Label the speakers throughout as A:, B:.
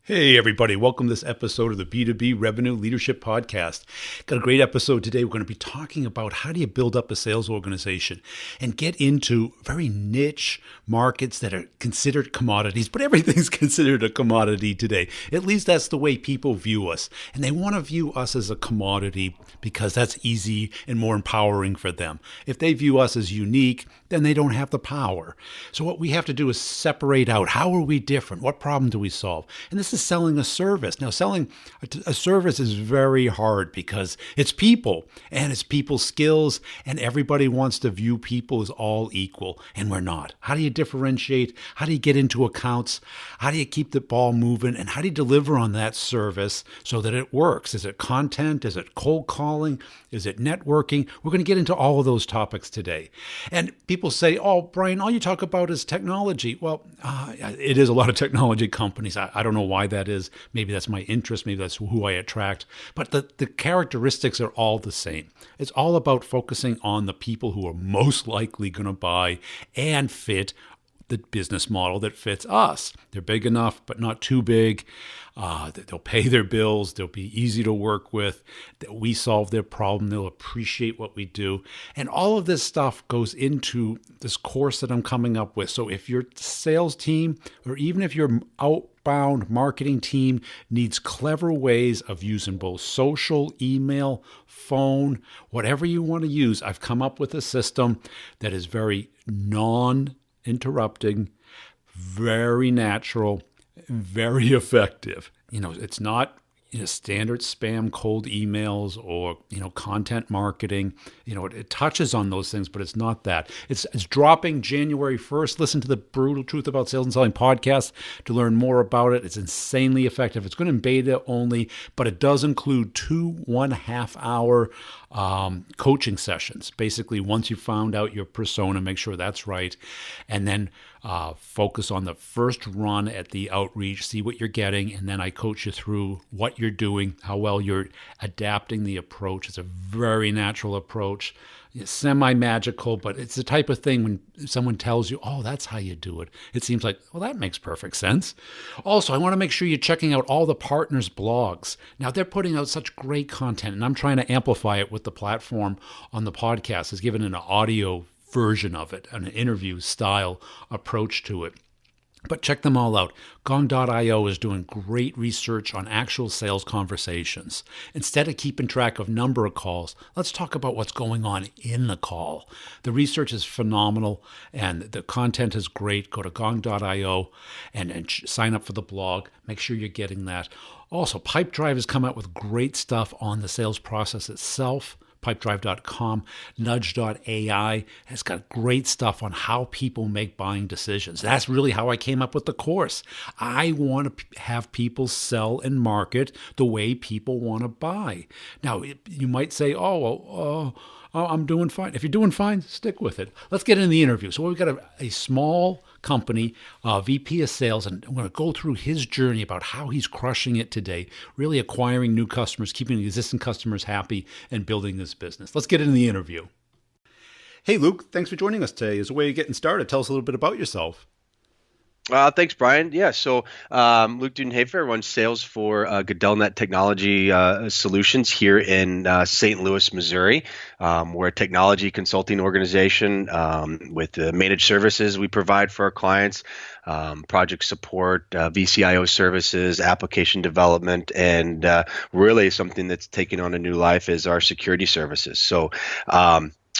A: Hey, everybody. Welcome to this episode of the B2B Revenue Leadership Podcast. Got a great episode today. We're going to be talking about how do you build up a sales organization and get into very niche markets that are considered commodities, but everything's considered a commodity today. At least that's the way people view us. And they want to view us as a commodity because that's easy and more empowering for them. If they view us as unique, then they don't have the power. So what we have to do is separate out, how are we different? What problem do we solve? And this is selling a service. Now, selling a service is very hard because it's people and it's people's skills, and everybody wants to view people as all equal, and we're not. How do you differentiate? How do you get into accounts? How do you keep the ball moving? And how do you deliver on that service so that it works? Is it content? Is it cold calling? Is it networking? We're going to get into all of those topics today. And people say, oh, Brian, all you talk about is technology. Well, it is a lot of technology companies. I don't know why that is. Maybe that's my interest. Maybe that's who I attract. But the characteristics are all the same. It's all about focusing on the people who are most likely going to buy and fit the business model that fits us. They're big enough, but not too big. They'll pay their bills. They'll be easy to work with. That we solve their problem. They'll appreciate what we do. And all of this stuff goes into this course that I'm coming up with. So if your sales team, or even if your outbound marketing team needs clever ways of using both social, email, phone, whatever you want to use, I've come up with a system that is very non-interrupting, very natural, very effective. It's not standard spam cold emails or content marketing. It touches on those things, but it's not that. It's dropping January 1st. Listen to the Brutal Truth About Sales and Selling podcast to learn more about it. It's insanely effective. It's going to be beta only, but it does include 2 1.5-hour coaching sessions. Basically, once you found out your persona, make sure that's right, and then focus on the first run at the outreach, see what you're getting, and then I coach you through what you're doing, how well you're adapting the approach. It's a very natural approach. It's semi-magical, but it's the type of thing when someone tells you, oh, that's how you do it. It seems like, well, that makes perfect sense. Also, I want to make sure you're checking out all the partners' blogs. Now, they're putting out such great content, and I'm trying to amplify it with the platform on the podcast. It's given an audio version of it, an interview style approach to it. But check them all out. Gong.io is doing great research on actual sales conversations. Instead of keeping track of number of calls, let's talk about what's going on in the call. The research is phenomenal and the content is great. Go to Gong.io and sign up for the blog. Make sure you're getting that. Also, Pipedrive has come out with great stuff on the sales process itself. Pipedrive.com, Nudge.ai has got great stuff on how people make buying decisions. That's really how I came up with the course. I want to have people sell and market the way people want to buy. Now, you might say, oh, I'm doing fine. If you're doing fine, stick with it. Let's get into the interview. So we've got a small company, VP of sales, and I'm going to go through his journey about how he's crushing it today, really acquiring new customers, keeping existing customers happy, and building this business. Let's get into the interview. Hey, Luke, thanks for joining us today. As a way of getting started, tell us a little bit about yourself.
B: Thanks, Brian. Yeah, so Luke Dudenhafer runs sales for GoodellNet Technology Solutions here in St. Louis, Missouri. We're a technology consulting organization with managed services we provide for our clients, project support, VCIO services, application development, and really something that's taking on a new life is our security services. So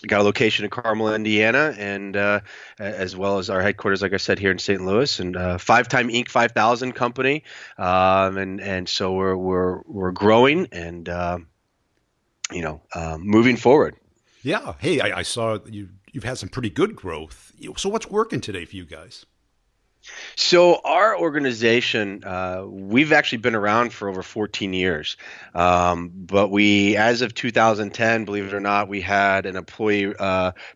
B: got a location in Carmel, Indiana, and as well as our headquarters, like I said, here in St. Louis, and 5-time Inc. 5000 company, and so we're growing and moving forward.
A: Yeah. Hey, I saw you've had some pretty good growth. So what's working today for you guys?
B: So our organization, we've actually been around for over 14 years, but we, as of 2010, believe it or not, we had an employee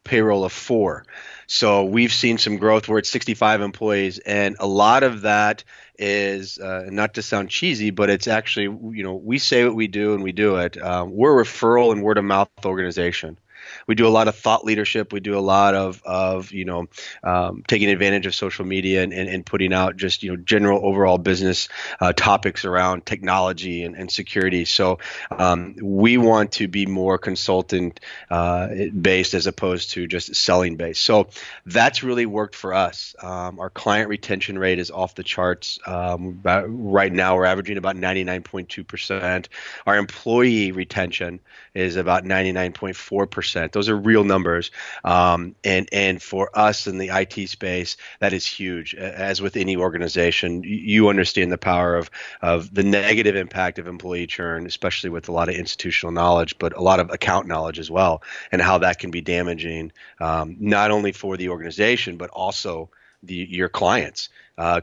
B: payroll of 4. So we've seen some growth. We're at 65 employees, and a lot of that is not to sound cheesy, but it's actually, we say what we do and we do it. We're a referral and word of mouth organization. We do a lot of thought leadership. We do a lot of taking advantage of social media and putting out just general overall business topics around technology and security. So we want to be more consultant based as opposed to just selling based. So that's really worked for us. Our client retention rate is off the charts. Right now, we're averaging about 99.2%. Our employee retention is about 99.4%. Those are real numbers. And for us in the IT space, that is huge. As with any organization, you understand the power of the negative impact of employee churn, especially with a lot of institutional knowledge, but a lot of account knowledge as well, and how that can be damaging, not only for the organization, but also your clients.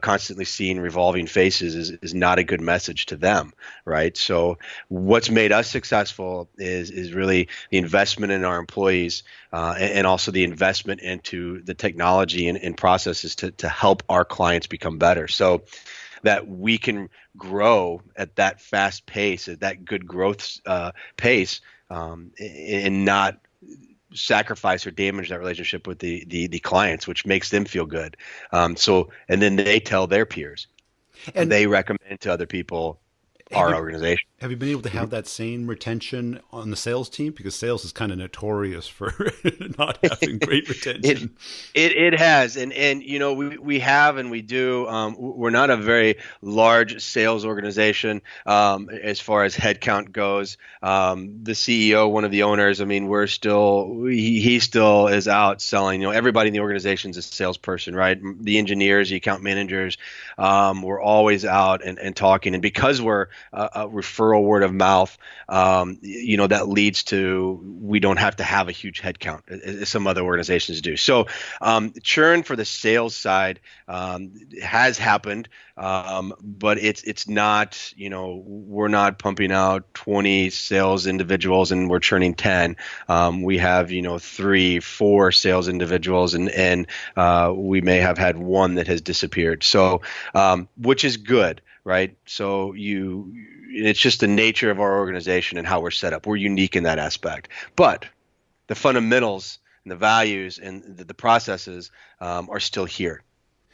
B: Constantly seeing revolving faces is not a good message to them, right? So what's made us successful is really the investment in our employees and also the investment into the technology and processes to help our clients become better. So that we can grow at that fast pace, at that good growth pace, and not sacrifice or damage that relationship with the clients, which makes them feel good. And then they tell their peers, and they recommend to other people our organization.
A: Have you been able to have that same retention on the sales team? Because sales is kind of notorious for not having great retention.
B: It has, and we have and we do. We're not a very large sales organization as far as headcount goes. The CEO, one of the owners, I mean, he still is out selling. Everybody in the organization is a salesperson, right? The engineers, the account managers, we're always out and talking, and because we're a referral word of mouth, that leads to we don't have to have a huge headcount as some other organizations do. So churn for the sales side has happened, but it's not, we're not pumping out 20 sales individuals and we're churning 10. We have 3, 4 sales individuals and we may have had one that has disappeared. So which is good. Right. So it's just the nature of our organization and how we're set up. We're unique in that aspect. But the fundamentals and the values and the processes are still here.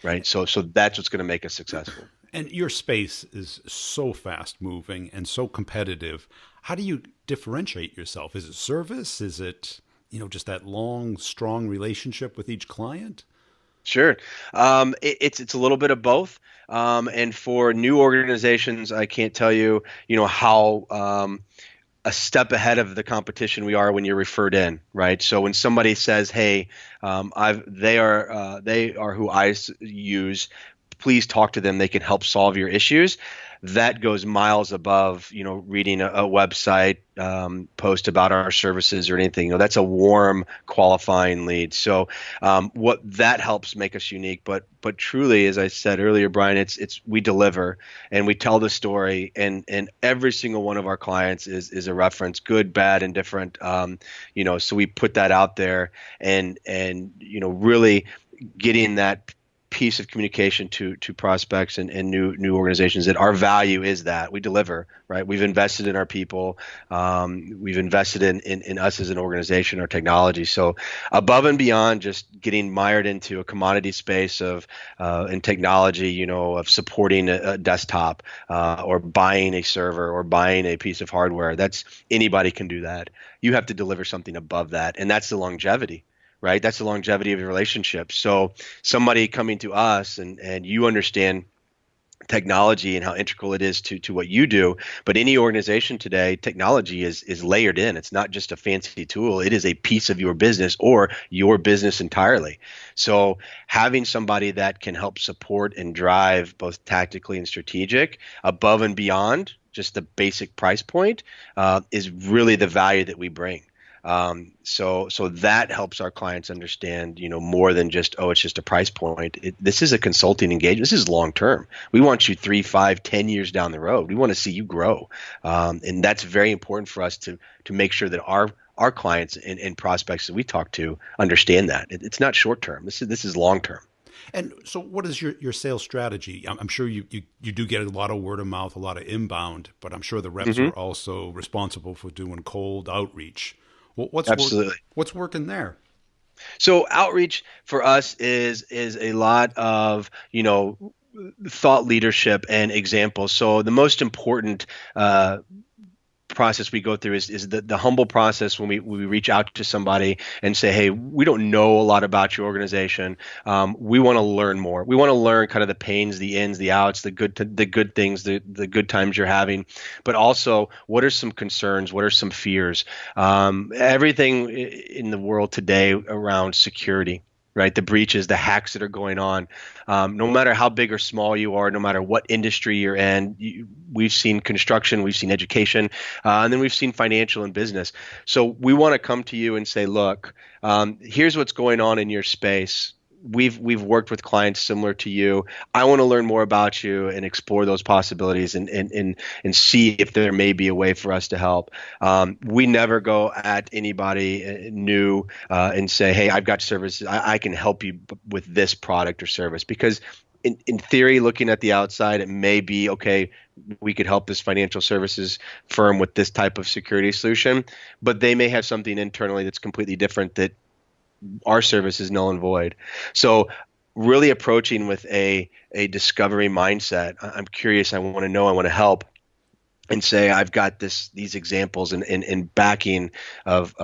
B: Right. So that's what's going to make us successful.
A: And your space is so fast moving and so competitive. How do you differentiate yourself? Is it service? Is it, just that long, strong relationship with each client?
B: Sure. It's a little bit of both. And for new organizations, I can't tell you, how a step ahead of the competition we are when you're referred in, right? So when somebody says, "Hey, they are who I use. Please talk to them. They can help solve your issues." That goes miles above, reading a website post about our services or anything. That's a warm, qualifying lead. So what that helps make us unique. But truly, as I said earlier, Brian, it's we deliver and we tell the story, and every single one of our clients is a reference, good, bad, and different. So we put that out there and really getting that piece of communication to prospects and new organizations that our value is that we deliver, right? We've invested in our people. We've invested in us as an organization, our technology. So above and beyond just getting mired into a commodity space in technology, of supporting a desktop or buying a server or buying a piece of hardware, anybody can do that. You have to deliver something above that. And that's the longevity. Right? That's the longevity of your relationship. So somebody coming to us and you understand technology and how integral it is to what you do. But any organization today, technology is layered in. It's not just a fancy tool. It is a piece of your business or your business entirely. So having somebody that can help support and drive both tactically and strategic above and beyond just the basic price point is really the value that we bring. So that helps our clients understand, more than just, it's just a price point. This is a consulting engagement. This is long term. We want you 3, 5, 10 years down the road. We want to see you grow. And that's very important for us to make sure that our clients and prospects that we talk to understand that. It's not short term. This is long term.
A: And so what is your sales strategy? I'm sure you do get a lot of word of mouth, a lot of inbound, but I'm sure the reps are also responsible for doing cold outreach.
B: Absolutely.
A: What's working there?
B: So outreach for us is a lot of, thought leadership and examples. So the most important process we go through is the humble process when we reach out to somebody and say, hey, we don't know a lot about your organization. We want to learn more. We want to learn kind of the pains, the ins, the outs, the good things, the good times you're having, but also what are some concerns? What are some fears? Everything in the world today around security, right? The breaches, the hacks that are going on. No matter how big or small you are, no matter what industry you're in, we've seen construction, we've seen education, and then we've seen financial and business. So we want to come to you and say, look, here's what's going on in your space. We've worked with clients similar to you. I want to learn more about you and explore those possibilities and see if there may be a way for us to help. We never go at anybody new and say, hey, I've got services. I can help you with this product or service, because in theory, looking at the outside, it may be, okay, we could help this financial services firm with this type of security solution, but they may have something internally that's completely different that our service is null and void. So really approaching with a discovery mindset. I'm curious, I want to know, I want to help, and say, I've got these examples and backing of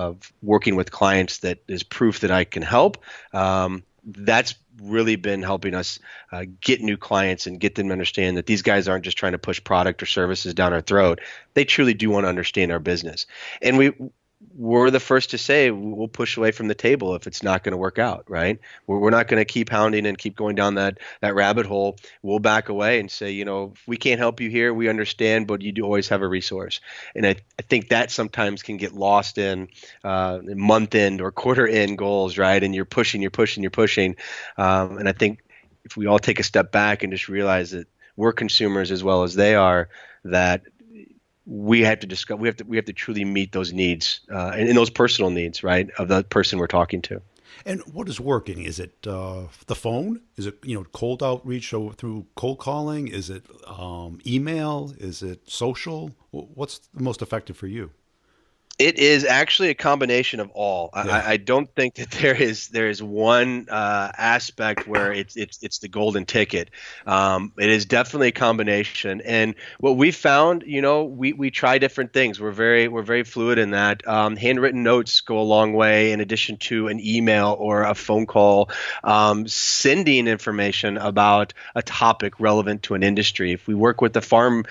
B: working with clients that is proof that I can help. That's really been helping us get new clients and get them to understand that these guys aren't just trying to push product or services down our throat. They truly do want to understand our business. And we're the first to say we'll push away from the table if it's not going to work out, right? We're not going to keep hounding and keep going down that rabbit hole. We'll back away and say, if we can't help you here, we understand, but you do always have a resource. And I think that sometimes can get lost in month end or quarter end goals, right? And you're pushing. And I think if we all take a step back and just realize that we're consumers as well as they are, that we have to discuss. We have to truly meet those needs and those personal needs, right, of the person we're talking to.
A: And what is working? Is it the phone? Is it cold outreach through cold calling? Is it email? Is it social? What's the most effective for you?
B: It is actually a combination of all.
A: Yeah.
B: I don't think that there is one aspect where it's the golden ticket. It is definitely a combination. And what we found, we try different things. We're very fluid in that. Handwritten notes go a long way, in addition to an email or a phone call. Sending information about a topic relevant to an industry. If we work with the farm,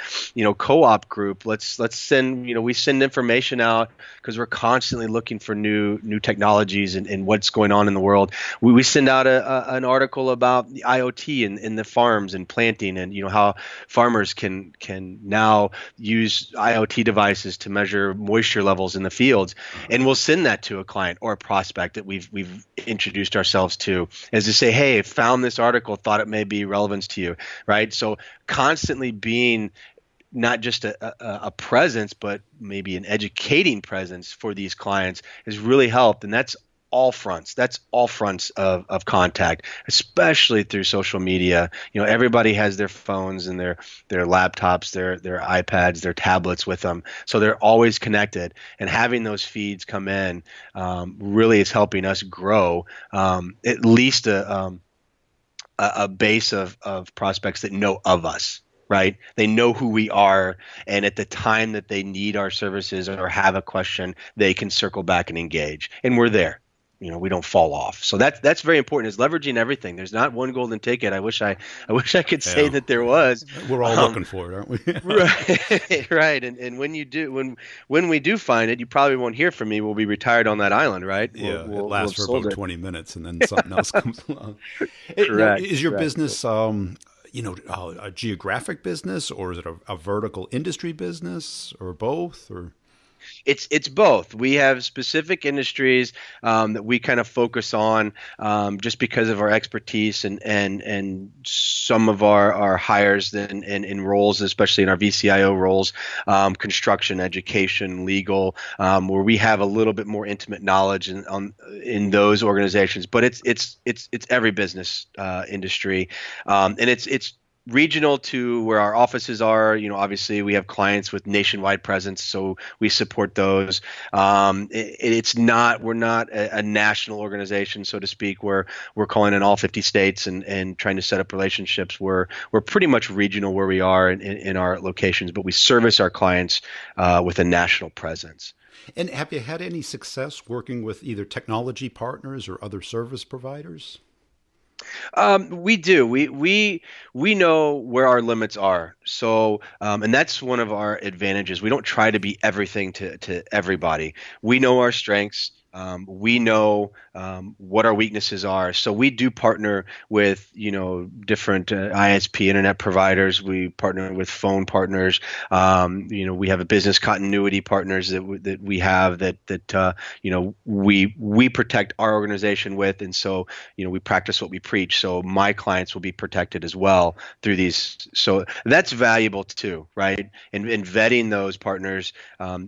B: co-op group, let's send. We send information out, because we're constantly looking for new technologies and what's going on in the world. We send out an article about the IoT in the farms and planting, and how farmers can now use IoT devices to measure moisture levels in the fields, and we'll send that to a client or a prospect that we've introduced ourselves to, as to say, hey, found this article, thought it may be relevance to you, right? So constantly being not just a presence, but maybe an educating presence for these clients has really helped. And that's all fronts. That's all fronts of contact, especially through social media. Everybody has their phones and their laptops, their iPads, their tablets with them. So they're always connected. And having those feeds come in really is helping us grow at least a base of prospects that know of us. Right? They know who we are, and at the time that they need our services or have a question, they can circle back and engage. And we're there. We don't fall off. So that's very important, is leveraging everything. There's not one golden ticket. I wish I could say that there was.
A: We're all looking for it, aren't we?
B: Right. And when we do find it, you probably won't hear from me. We'll be retired on that island, right?
A: It lasts for about 20 minutes, and then something else comes along.
B: Correct.
A: Is your business a geographic business, or is it a vertical industry business, or both? Or
B: It's both. We have specific industries that we kind of focus on just because of our expertise and some of our hires in roles, especially in our VCIO roles, construction, education, legal, where we have a little bit more intimate knowledge in those organizations. But it's every business industry, and it's regional to where our offices are. Obviously we have clients with nationwide presence, so we support those. It's not we're not a national organization, so to speak, where we're calling in all 50 states and trying to set up relationships. We're pretty much regional where we are in our locations, but we service our clients with a national presence.
A: And have you had any success working with either technology partners or other service providers?
B: We do. We know where our limits are. So, and that's one of our advantages. We don't try to be everything to everybody. We know our strengths. We know what our weaknesses are. So we do partner with, different ISP internet providers. We partner with phone partners. We have a business continuity partners that we have we protect our organization with, and so we practice what we preach. So my clients will be protected as well through these. So that's valuable too, right? And vetting those partners,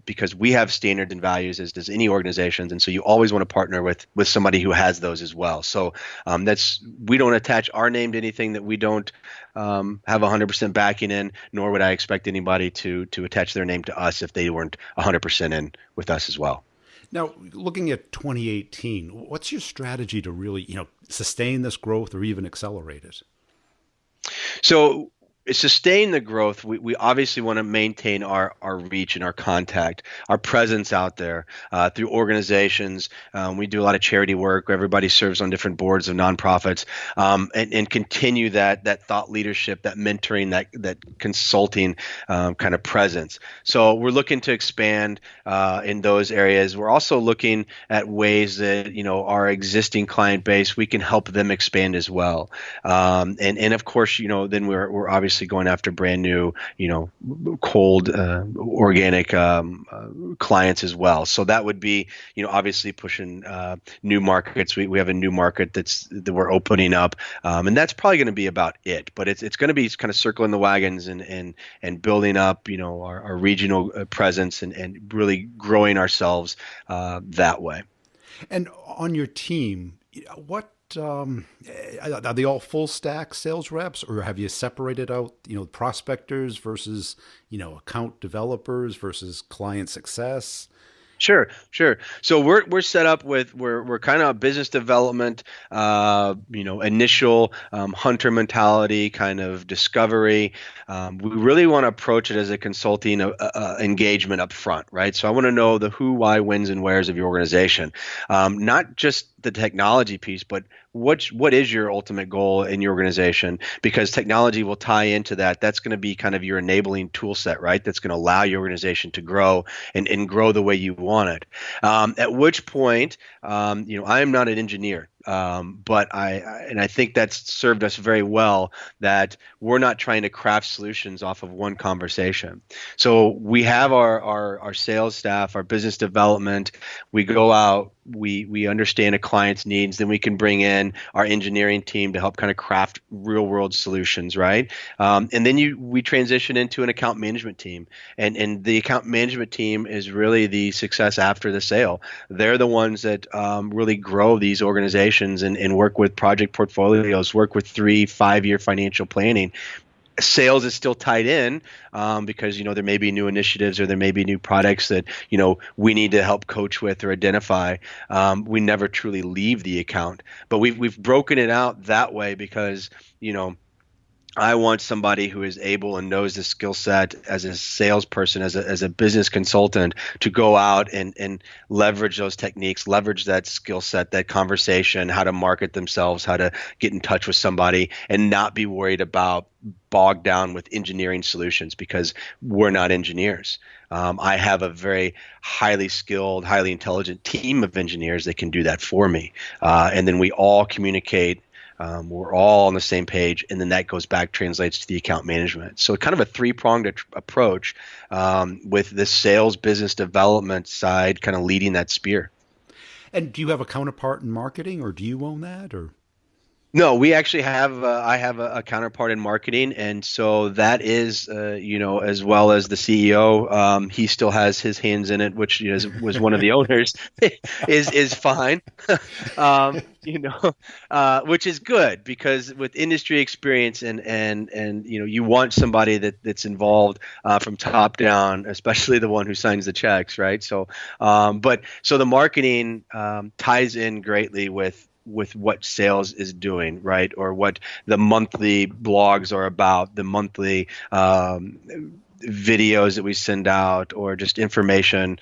B: because we have standards and values, as does any organizations, and so you always want to partner with somebody who has those as well. So that's we don't attach our name to anything that we don't have 100% backing in, nor would I expect anybody to attach their name to us if they weren't 100% in with us as well.
A: Now, looking at 2018, what's your strategy to really, sustain this growth or even accelerate it?
B: So sustain the growth, we obviously want to maintain our reach and our contact, our presence out there through organizations. We do a lot of charity work. Everybody serves on different boards of nonprofits, and continue that thought leadership, that mentoring, that consulting kind of presence. So we're looking to expand in those areas. We're also looking at ways that our existing client base, we can help them expand as well. And of course, then we're obviously going after brand new, cold, organic clients as well. So that would be, obviously pushing new markets. We have a new market that we're opening up, and that's probably going to be about it. But it's going to be kind of circling the wagons and building up, our regional presence and really growing ourselves that way.
A: And on your team, what are they all full stack sales reps, or have you separated out, prospectors versus, account developers versus client success?
B: Sure. So we're set up with we're kind of business development, initial hunter mentality, kind of discovery. We really want to approach it as a consulting engagement up front, right? So I want to know the who, why, whens, and wheres of your organization, not just the technology piece, but what is your ultimate goal in your organization? Because technology will tie into that. That's going to be kind of your enabling tool set, right? That's going to allow your organization to grow and grow the way you want it. At which point, I am not an engineer. But I think that's served us very well, that we're not trying to craft solutions off of one conversation. So we have our sales staff, our business development. We go out, we understand a client's needs, then we can bring in our engineering team to help kind of craft real world solutions, right? And then we transition into an account management team, and the account management team is really the success after the sale. They're the ones that really grow these organizations and work with project portfolios, work with 3-5 year financial planning. Sales is still tied in because there may be new initiatives or there may be new products that we need to help coach with or identify. We never truly leave the account, but we've broken it out that way because I want somebody who is able and knows the skill set as a salesperson, as a business consultant, to go out and leverage those techniques, leverage that skill set, that conversation, how to market themselves, how to get in touch with somebody, and not be worried about bogged down with engineering solutions, because we're not engineers. I have a very highly skilled, highly intelligent team of engineers that can do that for me. And then we all communicate. We're all on the same page, and then that goes back, translates to the account management. So kind of a three-pronged approach, with the sales business development side kind of leading that spear.
A: And do you have a counterpart in marketing, or do you own that, or?
B: No, we actually have I have a counterpart in marketing, and so that is as well as the CEO, he still has his hands in it, which was one of the owners, is fine, which is good because with industry experience and you want somebody that's involved from top down, especially the one who signs the checks, right? So the marketing ties in greatly with what sales is doing, right? Or what the monthly blogs are about, the monthly videos that we send out, or just information.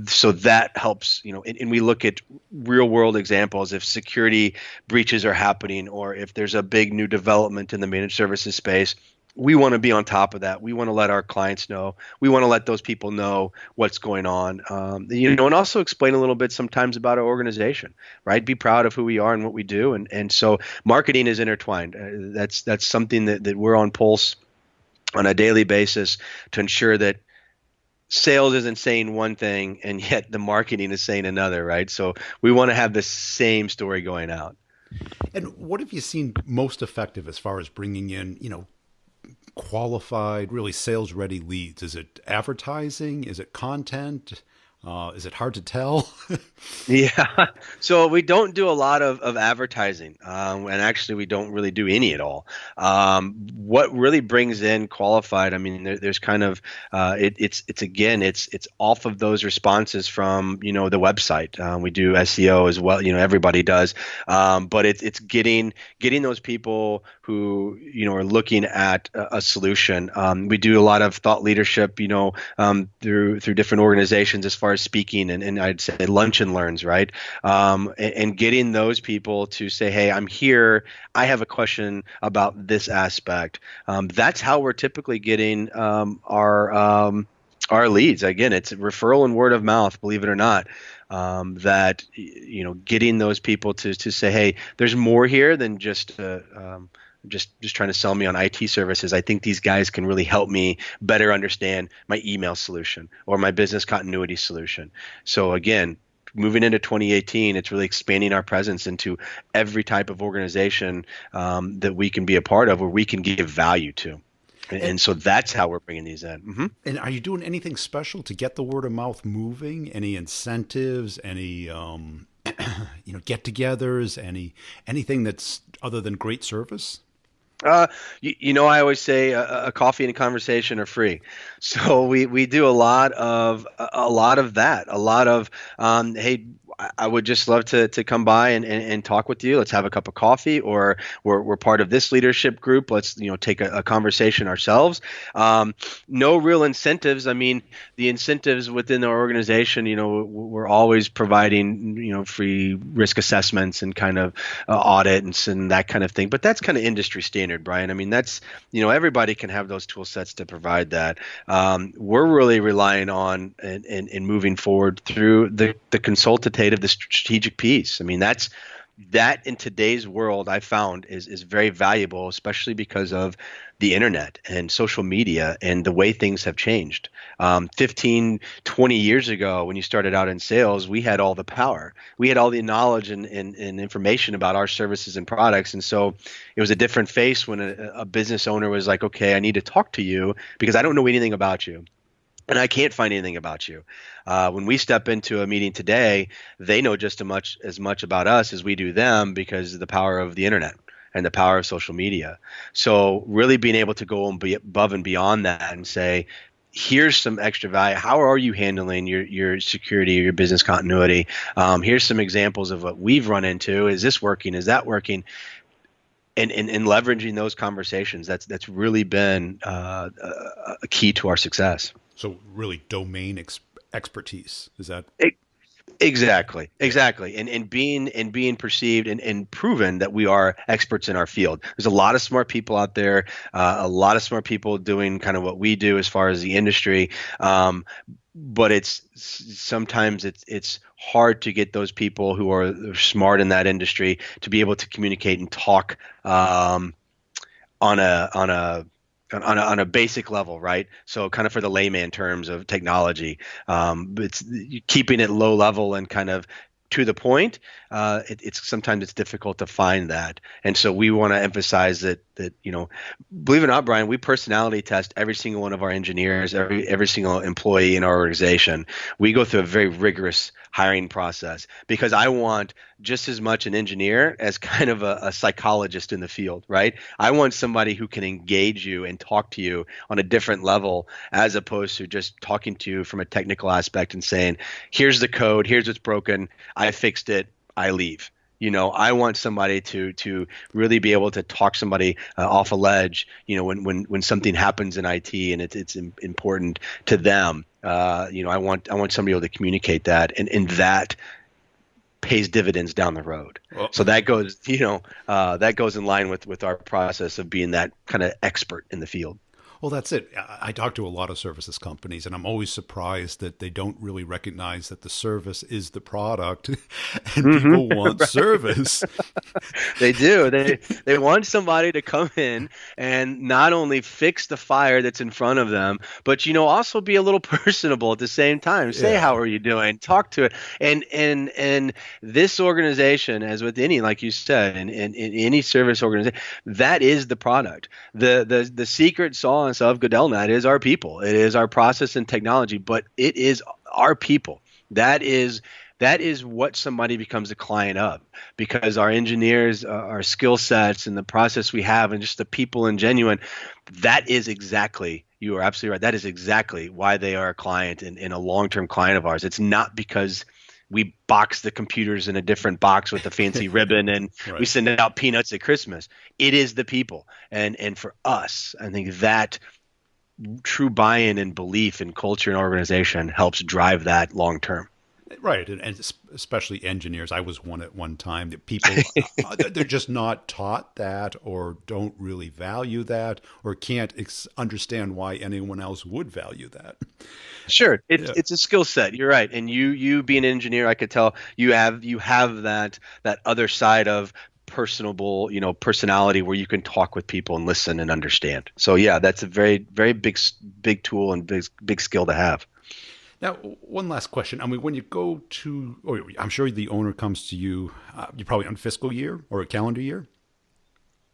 B: So that helps, and we look at real world examples. If security breaches are happening, or if there's a big new development in the managed services space, we want to be on top of that. We want to let our clients know. We want to let those people know what's going on. And also explain a little bit sometimes about our organization, right? Be proud of who we are and what we do. And so marketing is intertwined. That's something that we're on pulse on a daily basis to ensure that sales isn't saying one thing and yet the marketing is saying another, right? So we want to have the same story going out.
A: And what have you seen most effective as far as bringing in, qualified, really sales ready leads? Is it advertising? Is it content? Is it hard to tell?
B: Yeah. So we don't do a lot of advertising, and actually we don't really do any at all. What really brings in qualified, I mean, there's kind of it's again it's off of those responses from the website. We do SEO as well. Everybody does, but it's getting those people who are looking at a solution. We do a lot of thought leadership, through different organizations as far as speaking and I'd say lunch and learns, right? And getting those people to say, hey, I'm here. I have a question about this aspect. That's how we're typically getting our leads. Again, it's referral and word of mouth, believe it or not. That getting those people to say, hey, there's more here than just trying to sell me on IT services. I think these guys can really help me better understand my email solution or my business continuity solution. So again, moving into 2018, it's really expanding our presence into every type of organization that we can be a part of, where we can give value to. And so that's how we're bringing these in. Mm-hmm.
A: And are you doing anything special to get the word of mouth moving? Any incentives? Any get-togethers? Anything that's other than great service?
B: I always say a coffee and a conversation are free. So we do a lot of that. A lot of hey, I would just love to come by and talk with you. Let's have a cup of coffee, or we're part of this leadership group. Let's take a conversation ourselves. No real incentives. I mean, the incentives within our organization, we're always providing free risk assessments and kind of audits and that kind of thing. But that's kind of industry standard, Brian. I mean, that's everybody can have those tool sets to provide that. We're really relying on and moving forward through the consultative, the strategic piece. I mean, that in today's world, I found is very valuable, especially because of the internet and social media and the way things have changed. 15, 20 years ago, when you started out in sales, we had all the power. We had all the knowledge and information about our services and products. And so it was a different face when a business owner was like, okay, I need to talk to you because I don't know anything about you. And I can't find anything about you. When we step into a meeting today, they know just as much about us as we do them because of the power of the internet and the power of social media. So really being able to go above and beyond that and say, here's some extra value. How are you handling your security or your business continuity? Here's some examples of what we've run into. Is this working? Is that working? And leveraging those conversations, that's really been a key to our success.
A: So really domain expertise, is that?
B: Exactly. And being perceived and proven that we are experts in our field. There's a lot of smart people out there, a lot of smart people doing kind of what we do as far as the industry. But sometimes it's hard to get those people who are smart in that industry to be able to communicate and talk on a basic level, right? So kind of for the layman terms of technology, it's keeping it low level and kind of to the point, it's sometimes it's difficult to find that. And so we want to emphasize that believe it or not, Brian, we personality test every single one of our engineers, every single employee in our organization. We go through a very rigorous hiring process because I want just as much an engineer as kind of a psychologist in the field, right? I want somebody who can engage you and talk to you on a different level as opposed to just talking to you from a technical aspect and saying, here's the code, here's what's broken, I fixed it, I leave. I want somebody to really be able to talk somebody off a ledge. When something happens in IT and it's important to them. I want somebody able to communicate that, and that pays dividends down the road. Well, so that goes in line with our process of being that kind of expert in the field.
A: Well, that's it. I talk to a lot of services companies, and I'm always surprised that they don't really recognize that the service is the product, and people want service.
B: They do. They want somebody to come in and not only fix the fire that's in front of them, but also be a little personable at the same time. Say, how are you doing? Talk to it. And this organization, as with any, like you said, in any service organization, that is the product. The secret sauce of GoodellNet is our people. It is our process and technology, but it is our people. That is what somebody becomes a client of, because our engineers, our skill sets, and the process we have, and just the people in genuine. That is exactly. You are absolutely right. That is exactly why they are a client and a long-term client of ours. It's not because we box the computers in a different box with a fancy ribbon and right. We send out peanuts at Christmas. It is the people. And for us, I think that true buy-in and belief in culture and organization helps drive that long term.
A: Right. And especially engineers. I was one at one time. That people, they're just not taught that, or don't really value that, or can't understand why anyone else would value that.
B: Sure. It's a skill set. You're right. And you being an engineer, I could tell you have that other side of personable, personality where you can talk with people and listen and understand. So yeah, that's a very, very big tool and big skill to have.
A: Now, one last question. I mean, when you go to, I'm sure the owner comes to you, you're probably on fiscal year or a calendar year?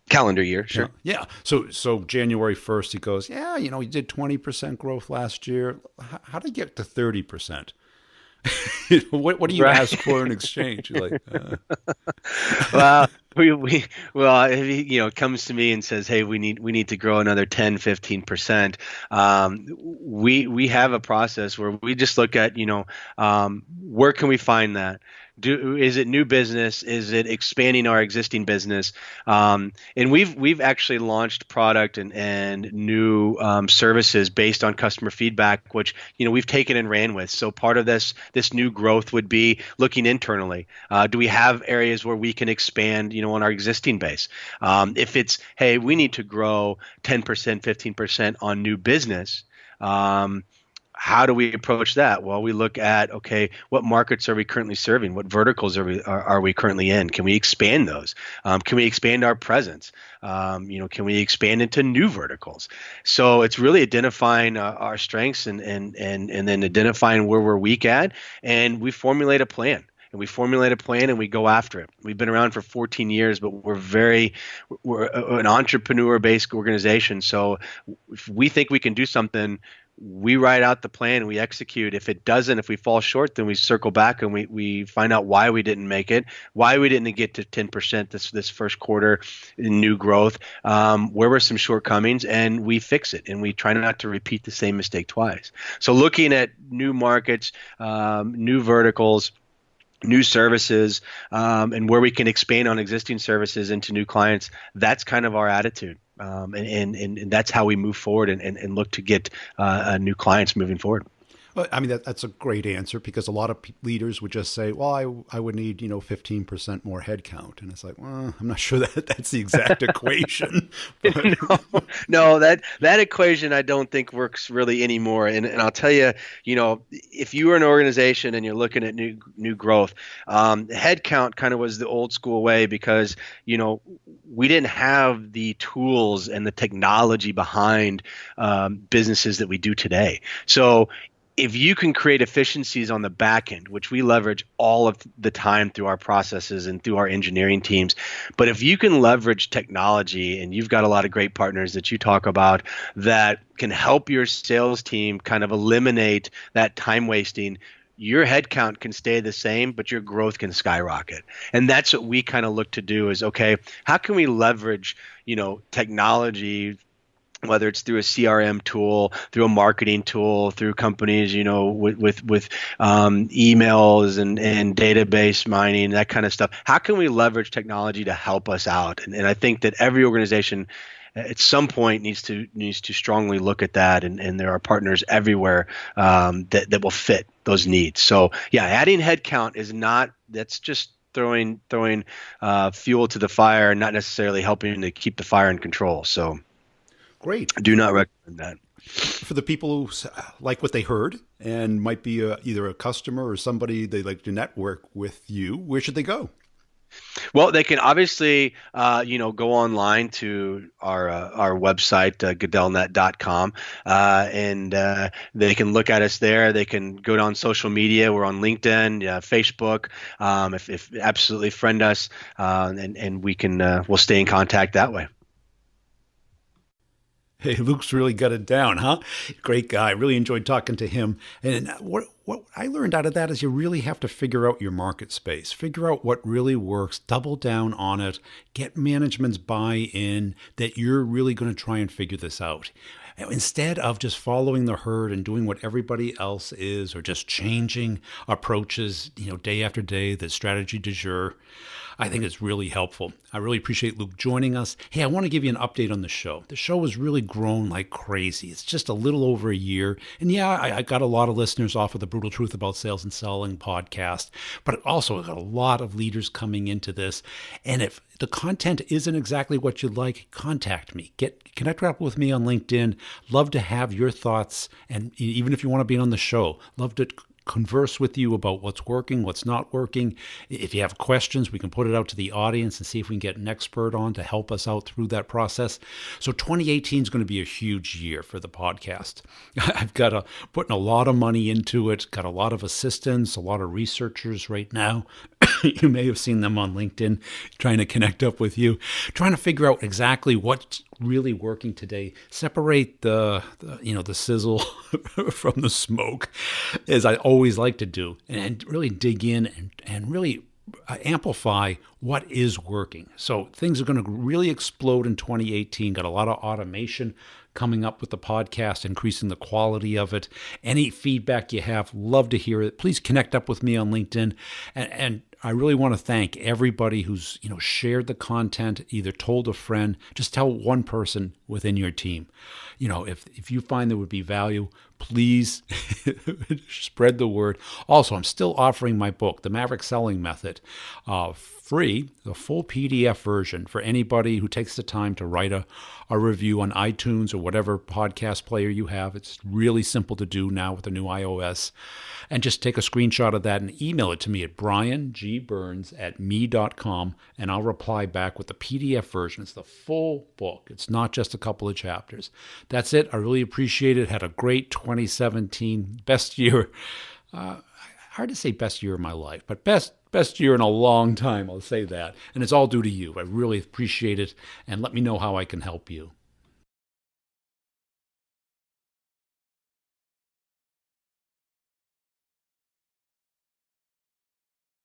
B: Calendar year, sure.
A: Yeah. So January 1st, he goes, you did 20% growth last year. How did you get to 30%? What do you ask for in exchange? You're like,
B: Well, if he comes to me and says, hey, we need to grow another 10, 15%. We have a process where we just look at, where can we find that? Is it new business? Is it expanding our existing business? And we've actually launched product and new services based on customer feedback, which we've taken and ran with. So part of this new growth would be looking internally. Do we have areas where we can expand, on our existing base? If it's, hey, we need to grow 10%, 15% on new business. How do we approach that? Well, we look at, okay, what markets are we currently serving? What verticals are we currently in? Can we expand those? Can we expand our presence? Can we expand into new verticals? So it's really identifying our strengths and then identifying where we're weak at, and we formulate a plan. And we formulate a plan and we go after it. We've been around for 14 years, but we're an entrepreneur-based organization. So if we think we can do something, we write out the plan and we execute. If it doesn't, if we fall short, then we circle back and we find out why we didn't make it, why we didn't get to 10% this first quarter in new growth, where were some shortcomings, and we fix it. And we try not to repeat the same mistake twice. So looking at new markets, new verticals, new services, and where we can expand on existing services into new clients, that's kind of our attitude. And that's how we move forward and look to get new clients moving forward.
A: Well, I mean, that's a great answer, because a lot of leaders would just say, well, I would need, 15% more headcount. And it's like, well, I'm not sure that's the exact equation.
B: No, that equation I don't think works really anymore. And I'll tell you, if you were an organization and you're looking at new growth, headcount kind of was the old school way, because, we didn't have the tools and the technology behind businesses that we do today. So if you can create efficiencies on the back end, which we leverage all of the time through our processes and through our engineering teams, but if you can leverage technology, and you've got a lot of great partners that you talk about that can help your sales team kind of eliminate that time wasting, your headcount can stay the same, but your growth can skyrocket. And that's what we kind of look to do is, okay, how can we leverage, technology, whether it's through a CRM tool, through a marketing tool, through companies, with emails and database mining, that kind of stuff. How can we leverage technology to help us out? And I think that every organization at some point needs to strongly look at that, and there are partners everywhere that will fit those needs. So yeah, adding headcount is not, that's just throwing fuel to the fire, not necessarily helping to keep the fire in control. So
A: Great.
B: I do not recommend that.
A: For the people who like what they heard and might be either a customer or somebody they like to network with you, where should they go?
B: Well, they can obviously, go online to our website, goodellnet.com, and they can look at us there. They can go on social media. We're on LinkedIn, Facebook. If absolutely friend us, and we can we'll stay in contact that way.
A: Hey, Luke's really got it down, huh? Great guy. Really enjoyed talking to him. And what I learned out of that is you really have to figure out your market space, figure out what really works, double down on it, get management's buy-in that you're really going to try and figure this out. Instead of just following the herd and doing what everybody else is, or just changing approaches, day after day, the strategy du jour, I think it's really helpful. I really appreciate Luke joining us. Hey, I want to give you an update on the show. The show has really grown like crazy. It's just a little over a year. And yeah, I got a lot of listeners off of the Brutal Truth About Sales and Selling podcast, but also I got a lot of leaders coming into this. And if the content isn't exactly what you'd like, contact me. Connect up with me on LinkedIn. Love to have your thoughts. And even if you want to be on the show, love to converse with you about what's working, what's not working. If you have questions, we can put it out to the audience and see if we can get an expert on to help us out through that process. So 2018 is going to be a huge year for the podcast. I've got putting a lot of money into it, got a lot of assistants, a lot of researchers right now. You may have seen them on LinkedIn trying to connect up with you, trying to figure out exactly what's really working today. Separate the sizzle from the smoke, as I always like to do, and really dig in and really amplify what is working. So things are going to really explode in 2018. Got a lot of automation coming up with the podcast, increasing the quality of it. Any feedback you have, love to hear it. Please connect up with me on LinkedIn. And I really want to thank everybody who's shared the content, either told a friend. Just tell one person within your team. If you find there would be value, please spread the word. Also, I'm still offering my book, The Maverick Selling Method, free, the full PDF version for anybody who takes the time to write a review on iTunes or whatever podcast player you have. It's really simple to do now with the new iOS. And just take a screenshot of that and email it to me at briangburns@me.com, and I'll reply back with the PDF version. It's the full book. It's not just a couple of chapters. That's it. I really appreciate it. Had a great 2017, best year. Hard to say best year of my life, but best year in a long time, I'll say that. And it's all due to you. I really appreciate it, and let me know how I can help you.